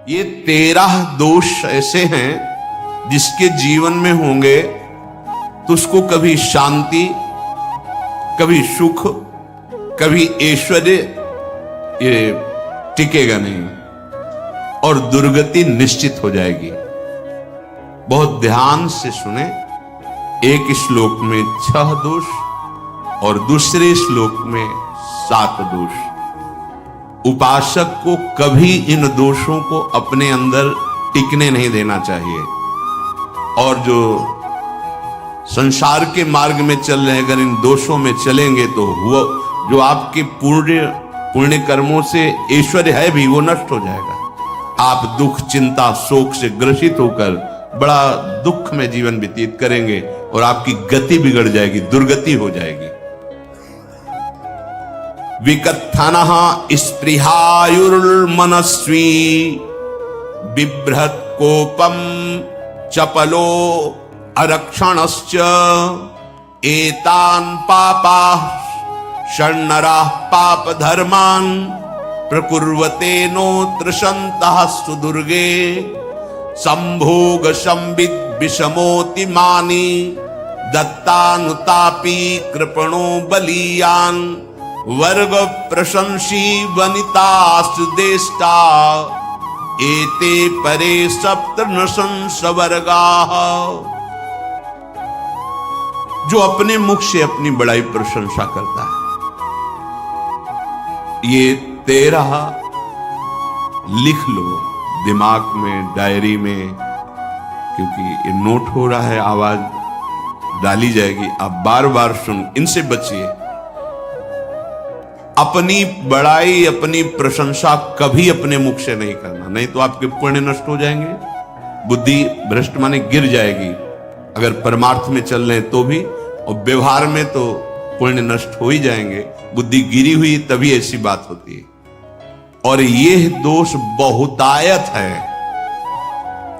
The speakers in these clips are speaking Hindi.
ये 13 दोष ऐसे हैं जिसके जीवन में होंगे तो उसको कभी शांति, कभी सुख, कभी ऐश्वर्य ये टिकेगा नहीं और दुर्गति निश्चित हो जाएगी। बहुत ध्यान से सुने। एक श्लोक में 6 दोष और दूसरे श्लोक में 7 दोष। उपासक को कभी इन दोषों को अपने अंदर टिकने नहीं देना चाहिए। और जो संसार के मार्ग में चल रहे हैं, अगर इन दोषों में चलेंगे तो वो जो आपके पुण्य कर्मों से ऐश्वर्य है भी वो नष्ट हो जाएगा। आप दुख, चिंता, शोक से ग्रसित होकर बड़ा दुख में जीवन व्यतीत करेंगे और आपकी गति बिगड़ जाएगी, दुर्गति हो जाएगी। विकत्थनः स्पृहायुर्मनस्वी बिभ्रत् कोपम चपलो अरक्षणश्च एतान् पापाः षण्णराः पाप धर्मान् प्रकुर्वते नोत्र सन्तः सुदुर्गे संभोग संविद विषमोति मानी दत्तानुतापी कृपणो बलीयान् वर्ग प्रशंसी वनितास्तु देष्टा एते परे सप्तनशंस वर्गाः। जो अपने मुख से अपनी बड़ाई प्रशंसा करता है, ये 13 लिख लो दिमाग में, डायरी में, क्योंकि ये नोट हो रहा है, आवाज डाली जाएगी, आप बार बार सुन, इनसे बचिए। अपनी बड़ाई, अपनी प्रशंसा कभी अपने मुख से नहीं करना, नहीं तो आपके पुण्य नष्ट हो जाएंगे, बुद्धि भ्रष्ट माने गिर जाएगी। अगर परमार्थ में चल रहे तो भी, और व्यवहार में तो पुण्य नष्ट हो ही जाएंगे। बुद्धि गिरी हुई तभी ऐसी बात होती है। और यह दोष बहुतायत है,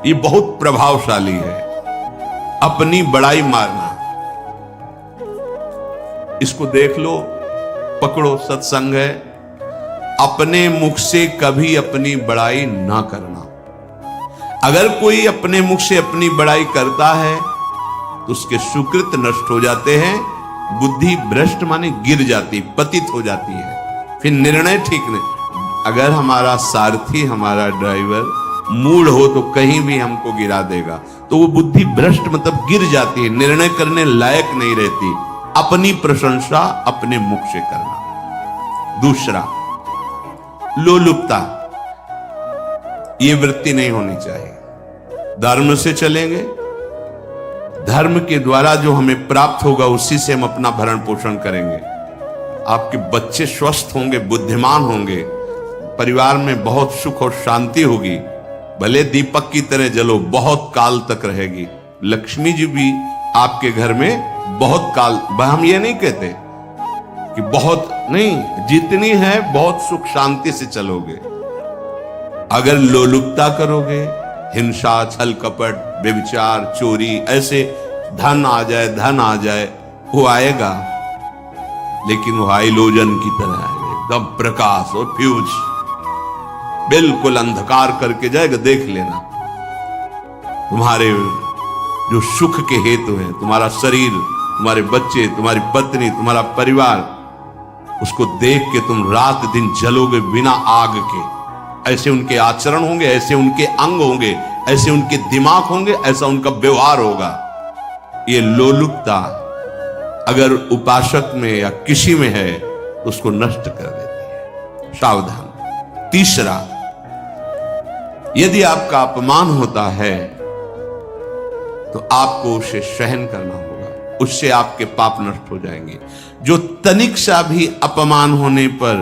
ये बहुत प्रभावशाली है, अपनी बड़ाई मारना। इसको देख लो, पकड़ो, सत्संग है। अपने मुख से कभी अपनी बड़ाई ना करना। अगर कोई अपने मुख से अपनी बड़ाई करता है तो उसके सुकृत नष्ट हो जाते हैं, बुद्धि भ्रष्ट माने गिर जाती, पतित हो जाती है, फिर निर्णय ठीक नहीं। अगर हमारा सारथी, हमारा ड्राइवर मूढ़ हो तो कहीं भी हमको गिरा देगा, तो वो बुद्धि भ्रष्ट मतलब गिर जाती है, निर्णय करने लायक नहीं रहती। अपनी प्रशंसा अपने मुख से करना। दूसरा, लोलुपता, ये वृत्ति नहीं होनी चाहिए। धर्म से चलेंगे, धर्म के द्वारा जो हमें प्राप्त होगा उसी से हम अपना भरण पोषण करेंगे। आपके बच्चे स्वस्थ होंगे, बुद्धिमान होंगे, परिवार में बहुत सुख और शांति होगी। भले दीपक की तरह जलो, बहुत काल तक रहेगी। लक्ष्मी जी भी आपके घर में बहुत काल, हम ये नहीं कहते कि बहुत नहीं, जितनी है बहुत सुख शांति से चलोगे। अगर लोलुपता करोगे, हिंसा, छल कपट, व्यभिचार, चोरी, ऐसे धन आ जाए, वो आएगा, लेकिन वो हाइलोजन की तरह आएगा, एकदम प्रकाश और फ्यूज, बिल्कुल अंधकार करके जाएगा। देख लेना, तुम्हारे जो सुख के हेतु हैं, तुम्हारा शरीर, तुम्हारे बच्चे, तुम्हारी पत्नी, तुम्हारा परिवार, उसको देख के तुम रात दिन जलोगे बिना आग के। ऐसे उनके आचरण होंगे, ऐसे उनके अंग होंगे, ऐसे उनके दिमाग होंगे, ऐसा उनका व्यवहार होगा। ये लोलुपता अगर उपासक में या किसी में है तो उसको नष्ट कर देती है। सावधान। तीसरा, यदि आपका अपमान होता है तो आपको उसे सहन करना होगा, उससे आपके पाप नष्ट हो जाएंगे। जो तनिक सा भी अपमान होने पर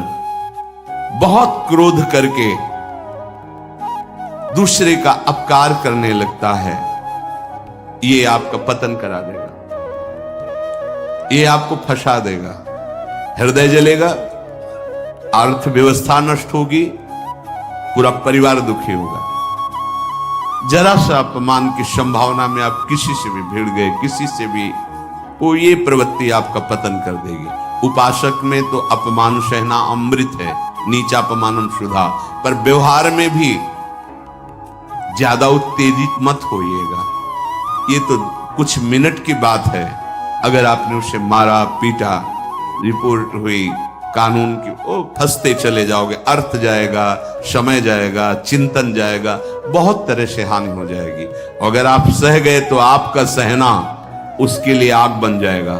बहुत क्रोध करके दूसरे का अपकार करने लगता है, ये आपका पतन करा देगा, ये आपको फंसा देगा, हृदय जलेगा, अर्थव्यवस्था नष्ट होगी, पूरा परिवार दुखी होगा। जरा सा अपमान की संभावना में आप किसी से भी भिड़ गए, किसी से भी, वो ये प्रवृत्ति आपका पतन कर देगी। उपासक में तो अपमान सहना अमृत है, नीचा अपमानम सुधा, पर व्यवहार में भी ज्यादा उत्तेजित मत होइएगा। ये तो कुछ मिनट की बात है। अगर आपने उसे मारा पीटा, रिपोर्ट हुई कानून की, ओ फंसते चले जाओगे, अर्थ जाएगा, समय जाएगा, चिंतन जाएगा, बहुत तरह से हानि हो जाएगी। अगर आप सह गए तो आपका सहना उसके लिए आग बन जाएगा।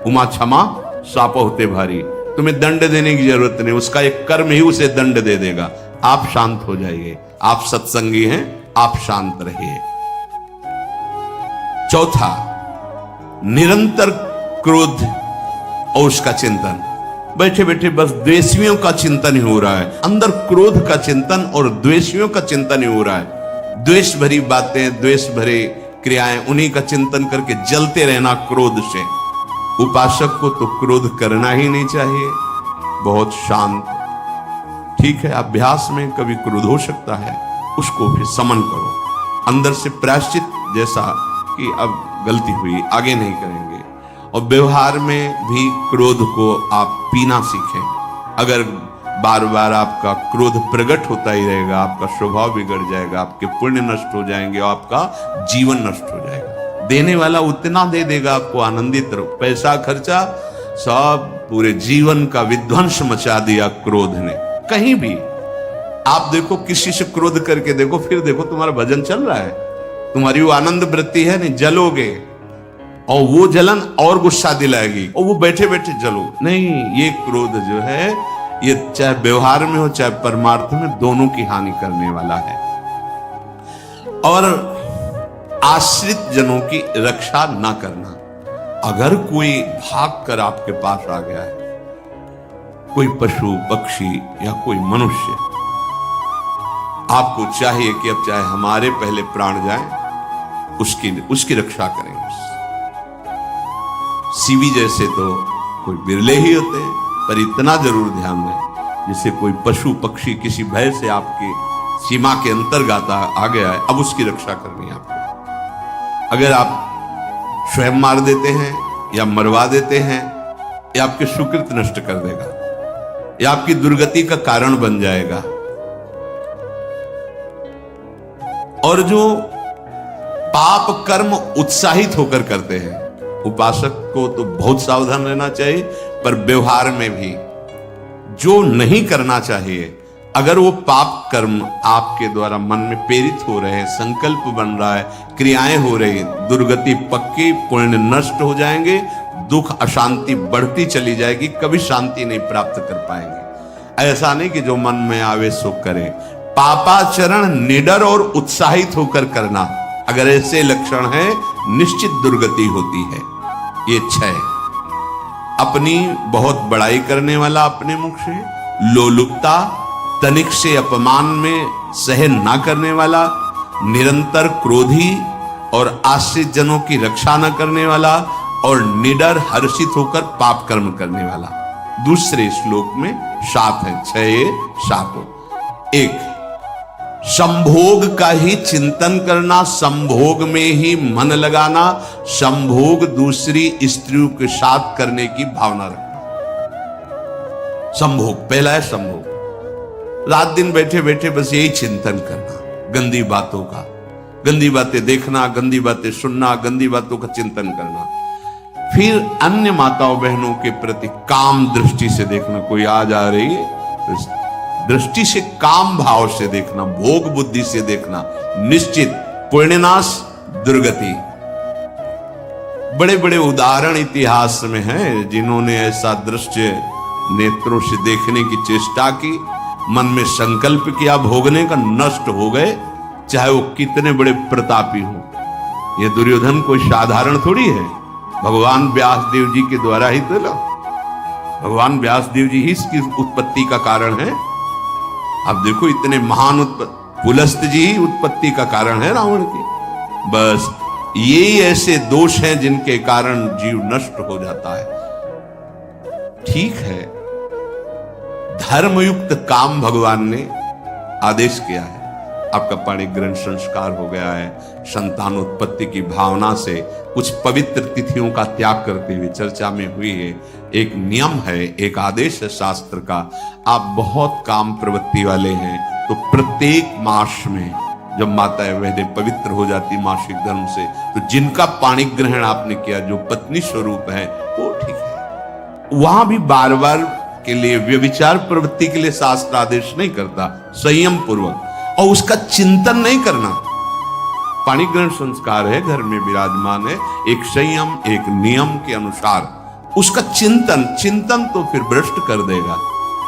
उमा क्षमा साप होते भारी, तुम्हें दंड देने की जरूरत नहीं, उसका एक कर्म ही उसे दंड दे देगा। आप शांत हो जाइए, आप सत्संगी हैं, आप शांत रहिए। चौथा, निरंतर क्रोध और उसका चिंतन। बैठे बैठे बस द्वेषियों का चिंतन ही हो रहा है, अंदर क्रोध का चिंतन और द्वेषियों का चिंतन ही हो रहा है। द्वेष भरी बातें, द्वेष भरे क्रियाएं, उन्हीं का चिंतन करके जलते रहना क्रोध से। उपासक को तो क्रोध करना ही नहीं चाहिए, बहुत शांत। ठीक है, अभ्यास में कभी क्रोध हो सकता है, उसको फिर समन करो, अंदर से प्रायश्चित, जैसा कि अब गलती हुई, आगे नहीं करेंगे। और व्यवहार में भी क्रोध को आप पीना सीखें। अगर बार बार आपका क्रोध प्रकट होता ही रहेगा, आपका स्वभाव बिगड़ जाएगा, आपके पुण्य नष्ट हो जाएंगे और आपका जीवन नष्ट हो जाएगा। देने वाला उतना दे देगा आपको, आनंदित रहो। पैसा खर्चा, सब पूरे जीवन का विध्वंस मचा दिया क्रोध ने। कहीं भी आप देखो, किसी से क्रोध करके देखो, फिर देखो तुम्हारा भजन चल रहा है, तुम्हारी वो आनंद वृत्ति है नहीं, जलोगे और वो जलन और गुस्सा दिलाएगी, और वो बैठे बैठे जलो नहीं। ये क्रोध जो है, ये चाहे व्यवहार में हो चाहे परमार्थ में, दोनों की हानि करने वाला है। और आश्रित जनों की रक्षा ना करना। अगर कोई भाग कर आपके पास आ गया है, कोई पशु पक्षी या कोई मनुष्य, आपको चाहिए कि अब चाहे हमारे पहले प्राण जाए, उसकी रक्षा करें। सीवी जैसे तो कोई बिरले ही होते हैं, पर इतना जरूर ध्यान दें, जैसे कोई पशु पक्षी किसी भय से आपकी सीमा के अंतर्गत आ गया है, अब उसकी रक्षा करनी है आपको। अगर आप स्वयं मार देते हैं या मरवा देते हैं, या आपके सुकृत नष्ट कर देगा, या आपकी दुर्गति का कारण बन जाएगा। और जो पाप कर्म उत्साहित होकर करते हैं, उपासक को तो बहुत सावधान रहना चाहिए, पर व्यवहार में भी जो नहीं करना चाहिए, अगर वो पाप कर्म आपके द्वारा मन में प्रेरित हो रहे हैं, संकल्प बन रहा है, क्रियाएं हो रही, दुर्गति पक्की, पुण्य नष्ट हो जाएंगे, दुख अशांति बढ़ती चली जाएगी, कभी शांति नहीं प्राप्त कर पाएंगे। ऐसा नहीं कि जो मन में आवे सो करे। पापाचरण निडर और उत्साहित होकर करना, अगर ऐसे लक्षण है, निश्चित दुर्गति होती है। ये 6, अपनी बहुत बड़ाई करने वाला अपने मुख से, लोलुपता, तनिक से अपमान में सहन ना करने वाला, निरंतर क्रोधी और आश्रित जनों की रक्षा न करने वाला, और निडर हर्षित होकर पाप कर्म करने वाला। दूसरे श्लोक में 7 है, 6 7। 1, संभोग का ही चिंतन करना, संभोग में ही मन लगाना, संभोग दूसरी स्त्रियों के साथ करने की भावना रखना। संभोग, पहला है संभोग। रात दिन बैठे बैठे बस यही चिंतन करना, गंदी बातों का, गंदी बातें देखना, गंदी बातें सुनना, गंदी बातों का चिंतन करना। फिर अन्य माताओं बहनों के प्रति काम दृष्टि से देखना, कोई आ जा रही है दृष्टि से, काम भाव से देखना, भोग बुद्धि से देखना, निश्चित पुण्यनाश, दुर्गति। बड़े बड़े उदाहरण इतिहास में हैं, जिन्होंने ऐसा दृश्य नेत्रों से देखने की चेष्टा की, मन में संकल्प किया, भोगने का, नष्ट हो गए, चाहे वो कितने बड़े प्रतापी हो। ये दुर्योधन कोई साधारण थोड़ी है, भगवान व्यासदेव जी के द्वारा ही तो, भगवान व्यासदेव जी ही इसकी उत्पत्ति का कारण है। आप देखो, इतने महान पुलस्त जी ही उत्पत्ति का कारण है रावण की। बस यही ऐसे दोष हैं जिनके कारण जीव नष्ट हो जाता है। ठीक है, धर्मयुक्त काम भगवान ने आदेश किया है, आपका पाणिग्रहण संस्कार हो गया है, संतानोत्पत्ति की भावना से कुछ पवित्र तिथियों का त्याग करते हुए चर्चा में हुई है। एक नियम है, एक आदेश है शास्त्र का। आप बहुत काम प्रवृत्ति वाले हैं तो प्रत्येक मास में जब माताएं बहनें पवित्र हो जाती मासिक धर्म से, तो जिनका पाणी ग्रहण आपने किया, जो पत्नी स्वरूप है, वो ठीक है। वहां भी बार बार के लिए व्यभिचार प्रवृत्ति के लिए शास्त्र आदेश नहीं करता, संयम पूर्वक, और उसका चिंतन नहीं करना। पाणी ग्रहण संस्कार है, घर में विराजमान है, एक संयम एक नियम के अनुसार उसका चिंतन तो फिर भ्रष्ट कर देगा।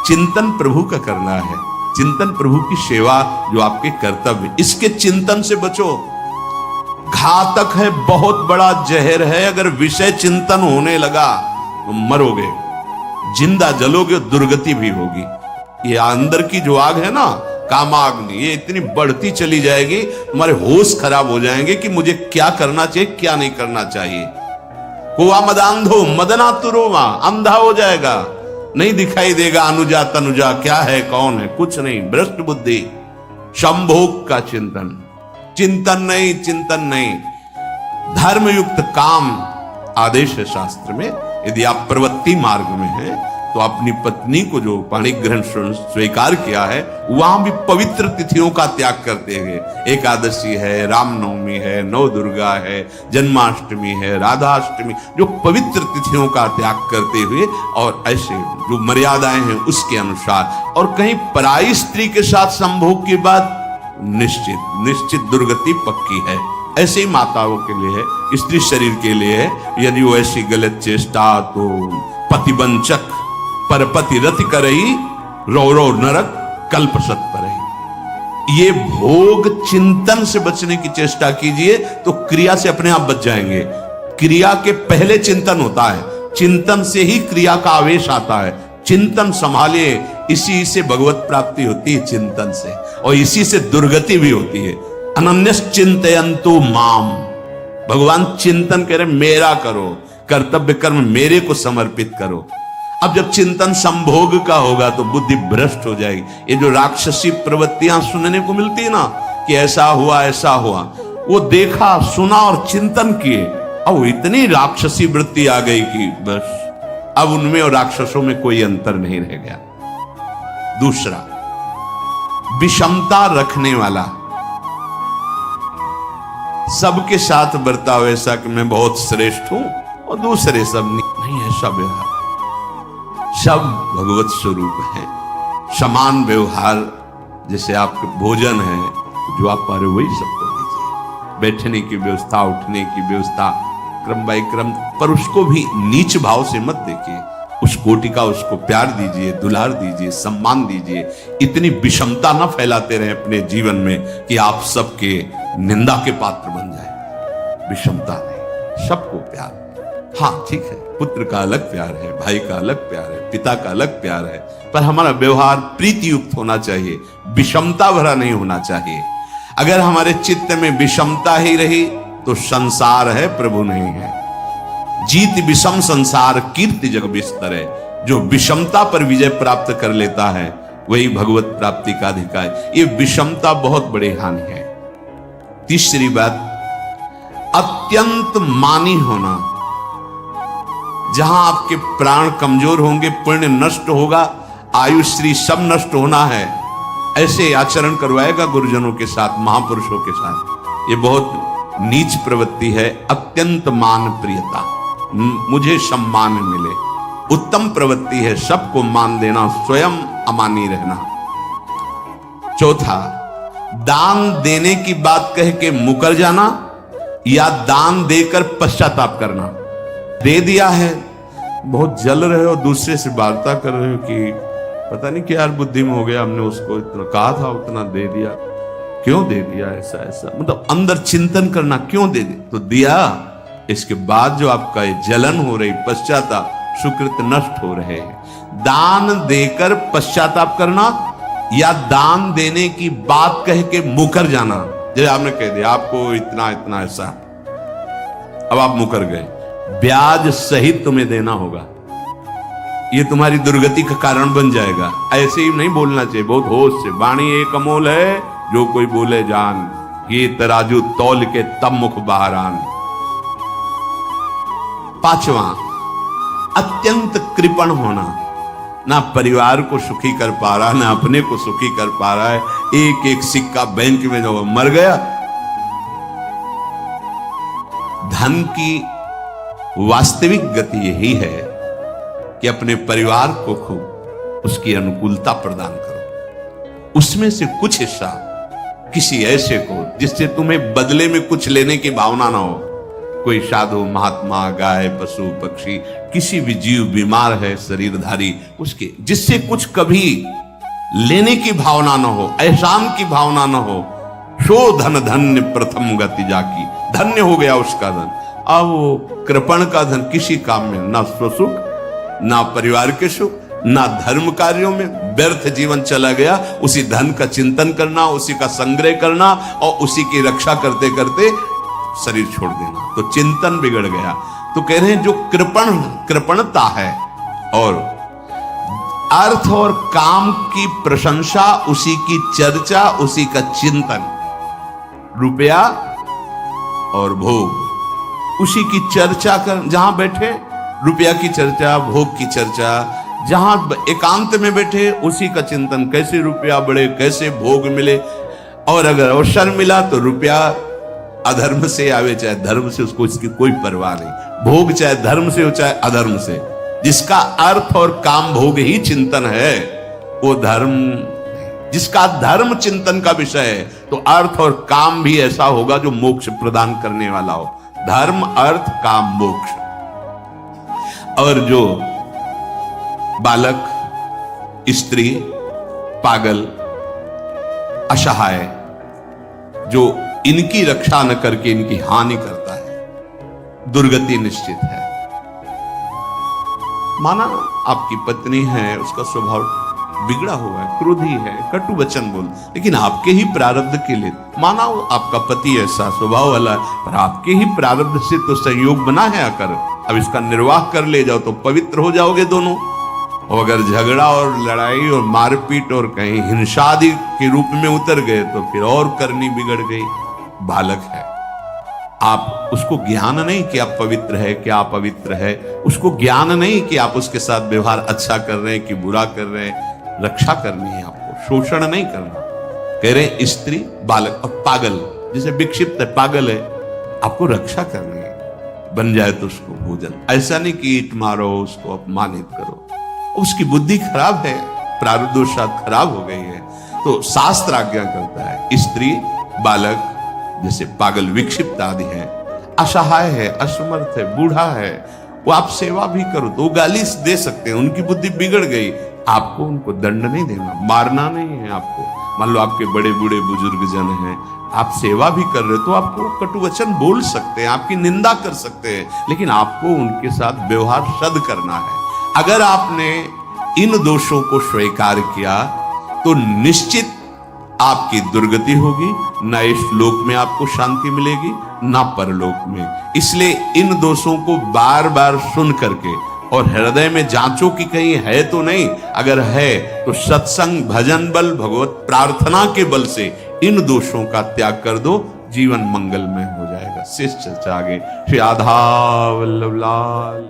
चिंतन प्रभु का करना है, चिंतन प्रभु की सेवा जो आपके कर्तव्य, इसके चिंतन से बचो। घातक है, बहुत बड़ा जहर है। अगर विषय चिंतन होने लगा तो मरोगे, जिंदा जलोगे, दुर्गति भी होगी। ये अंदर की जो आग है ना, कामाग्नि, ये इतनी बढ़ती चली जाएगी, तुम्हारे होश खराब हो जाएंगे कि मुझे क्या करना चाहिए, क्या नहीं करना चाहिए। हुआ मदांधो मदनातुरोमा, अंधा हो जाएगा, नहीं दिखाई देगा अनुजा तनुजा क्या है कौन है, कुछ नहीं, भ्रष्ट बुद्धि। संभोग का चिंतन नहीं। धर्मयुक्त काम आदेश है शास्त्र में। यदि आप प्रवृत्ति मार्ग में हैं तो अपनी पत्नी को जो पाणी ग्रहण स्वीकार किया है, वहां भी पवित्र तिथियों का त्याग करते हुए, एकादशी है, रामनवमी है, नव दुर्गा है, जन्माष्टमी है, राधाष्टमी, जो पवित्र तिथियों का त्याग करते हुए, और ऐसे जो मर्यादाएं हैं उसके अनुसार, और कहीं पराई स्त्री के साथ संभोग के बाद निश्चित दुर्गति पक्की है। ऐसे ही माताओं के लिए है, स्त्री शरीर के लिए है। यदि वो ऐसी गलत चेष्टा, तो पतिवंचक परपति रति करई, रौ नरक कल्पसत परई। ये भोग चिंतन से बचने की चेष्टा कीजिए तो क्रिया से अपने आप बच जाएंगे। क्रिया के पहले चिंतन होता है, चिंतन से ही क्रिया का आवेश आता है। चिंतन संभालिए, इसी से भगवत प्राप्ति होती है, चिंतन से, और इसी से दुर्गति भी होती है। अनन्यस चिंतयन्तु माम, भगवान चिंतन कह रहे मेरा करो, कर्तव्य कर्म मेरे को समर्पित करो। अब जब चिंतन संभोग का होगा तो बुद्धि भ्रष्ट हो जाएगी। ये जो राक्षसी प्रवृत्तियां सुनने को मिलती है ना, कि ऐसा हुआ, वो देखा सुना और चिंतन किए, अब इतनी राक्षसी वृत्ति आ गई कि बस अब उनमें और राक्षसों में कोई अंतर नहीं रह गया। दूसरा, विषमता रखने वाला, सबके साथ बर्ताव ऐसा कि मैं बहुत श्रेष्ठ हूं और दूसरे सब नहीं, ऐसा व्यवहार। सब भगवत स्वरूप है, समान व्यवहार। जैसे आपके भोजन है, जो आप पा रहे वही सबको दीजिए। बैठने की व्यवस्था, उठने की व्यवस्था, क्रम बाय क्रम, पर उसको भी नीच भाव से मत देखिए। उस कोटि का उसको प्यार दीजिए, दुलार दीजिए, सम्मान दीजिए। इतनी विषमता न फैलाते रहे अपने जीवन में कि आप सबके निंदा के पात्र बन जाए। विषमता नहीं, सबको प्यार। हाँ ठीक है, पुत्र का अलग प्यार है, भाई का अलग प्यार है, पिता का अलग प्यार है, पर हमारा व्यवहार प्रीति युक्त होना चाहिए, विषमता भरा नहीं होना चाहिए। अगर हमारे चित्त में विषमता ही रही तो संसार है, प्रभु नहीं है। जीत विषम संसार कीर्ति जग बिस्तर है। जो विषमता पर विजय प्राप्त कर लेता है वही भगवत प्राप्ति का अधिकार। ये विषमता बहुत बड़ी हानि है। तीसरी बात, अत्यंत मानी होना। जहां आपके प्राण कमजोर होंगे, पुण्य नष्ट होगा, आयुश्री सब नष्ट होना है, ऐसे आचरण करवाएगा गुरुजनों के साथ, महापुरुषों के साथ। ये बहुत नीच प्रवृत्ति है। अत्यंत मान प्रियता, मुझे सम्मान मिले, उत्तम प्रवृत्ति है। सबको मान देना, स्वयं अमानी रहना। चौथा, दान देने की बात कह के मुकर जाना या दान देकर पश्चाताप करना। दे दिया है, बहुत जल रहे हो, दूसरे से वार्ता कर रहे हो कि पता नहीं क्या बुद्धि में हो गया, हमने उसको इतना कहा था, उतना दे दिया, क्यों दे दिया, ऐसा मतलब अंदर चिंतन करना, क्यों दे तो दिया। इसके बाद जो आपका ये जलन हो रही, पश्चाताप, सुकृत नष्ट हो रहे हैं। दान देकर पश्चाताप करना या दान देने की बात कह के मुकर जाना। जैसे आपने कह दिया आपको इतना ऐसा, अब आप मुकर गए, ब्याज सहित तुम्हें देना होगा, ये तुम्हारी दुर्गति का कारण बन जाएगा। ऐसे ही नहीं बोलना चाहिए, बहुत होश से। वाणी एक अमोल है, जो कोई बोले जान, ये तराजू तौल के तब मुख बाहर आन। पांचवा, अत्यंत कृपण होना, ना परिवार को सुखी कर पा रहा, ना अपने को सुखी कर पा रहा है। एक एक सिक्का बैंक में जो मर गया। धन की वास्तविक गति यही है कि अपने परिवार को खूब उसकी अनुकूलता प्रदान करो, उसमें से कुछ हिस्सा किसी ऐसे को जिससे तुम्हें बदले में कुछ लेने की भावना ना हो। कोई साधु महात्मा, गाय, पशु, पक्षी, किसी भी जीव बीमार है शरीरधारी, उसके जिससे कुछ कभी लेने की भावना ना हो, एहसान की भावना ना हो। सो धन धन्य प्रथम गति जाकी, धन्य हो गया उसका धन। अब वो कृपण का धन किसी काम में ना स्वसुख, ना परिवार के सुख, ना धर्म कार्यों में, व्यर्थ जीवन चला गया। उसी धन का चिंतन करना, उसी का संग्रह करना और उसी की रक्षा करते करते शरीर छोड़ देना, तो चिंतन बिगड़ गया। तो कह रहे हैं जो कृपणता है और अर्थ और काम की प्रशंसा, उसी की चर्चा, उसी का चिंतन, रुपया और भोग, उसी की चर्चा कर, जहां बैठे रुपया की चर्चा, भोग की चर्चा, जहां एकांत में बैठे उसी का चिंतन, कैसे रुपया बढ़े, कैसे भोग मिले। और अगर अवसर मिला तो रुपया अधर्म से आवे चाहे धर्म से, उसको इसकी कोई परवाह नहीं। भोग चाहे धर्म से हो चाहे अधर्म से, जिसका अर्थ और काम भोग ही चिंतन है वो धर्म, जिसका धर्म चिंतन का विषय है तो अर्थ और काम भी ऐसा होगा जो मोक्ष प्रदान करने वाला हो। धर्म, अर्थ, काम, मोक्ष। और जो बालक, स्त्री, पागल, असहाय, जो इनकी रक्षा न करके इनकी हानि करता है, दुर्गति निश्चित है। माना आपकी पत्नी है, उसका स्वभाव बिगड़ा हुआ है, क्रोधी है, कटु वचन बोल, लेकिन आपके ही प्रारब्ध के लिए, माना वो आपका पति ऐसा स्वभाव वाला है, पर आपके ही प्रारब्ध से तो संयोग बना है आकर, अब इसका निर्वाह कर ले जाओ तो पवित्र हो जाओगे दोनों। और अगर झगड़ा और लड़ाई और मारपीट और कहीं हिंसादि के रूप में उतर गए तो फिर और करनी बिगड़ गई। बालक है, आप उसको ज्ञान नहीं कि आप पवित्र है, कि आप पवित्र है, उसको ज्ञान नहीं कि आप उसके साथ व्यवहार अच्छा कर रहे हैं कि बुरा कर रहे हैं। रक्षा करनी है आपको, शोषण नहीं करना। कह रहे हैं स्त्री, बालक और पागल, जिसे विक्षिप्त है, पागल है, आपको रक्षा करनी है। बन जाए तो उसको भोजन, ऐसा नहीं कि ईट मारो, उसको अपमानित करो, उसकी बुद्धि खराब है, प्रारब्धवशात खराब हो गई है। तो शास्त्र आज्ञा करता है स्त्री, बालक, जैसे पागल, विक्षिप्त आदि है, असहाय है, असमर्थ है, बूढ़ा है, वो आप सेवा भी करो तो गाली दे सकते हैं, उनकी बुद्धि बिगड़ गई, आपको उनको दंड नहीं देना, मारना नहीं है आपको। मान लो आपके बड़े बूढ़े बुजुर्ग जन हैं, आप सेवा भी कर रहे तो आपको कटु वचन बोल सकते हैं, आपकी निंदा कर सकते हैं, लेकिन आपको उनके साथ व्यवहार सद करना है। अगर आपने इन दोषों को स्वीकार किया तो निश्चित आपकी दुर्गति होगी, न इस लोक में आपको शांति मिलेगी न परलोक में। इसलिए इन दोषों को बार बार सुन करके और हृदय में जांचो कि कहीं है तो नहीं, अगर है तो सत्संग, भजन बल, भगवत प्रार्थना के बल से इन दोषों का त्याग कर दो, जीवन मंगलमय हो जाएगा। शेष चर्चा आगे। श्री राधा वल्लभ लाल।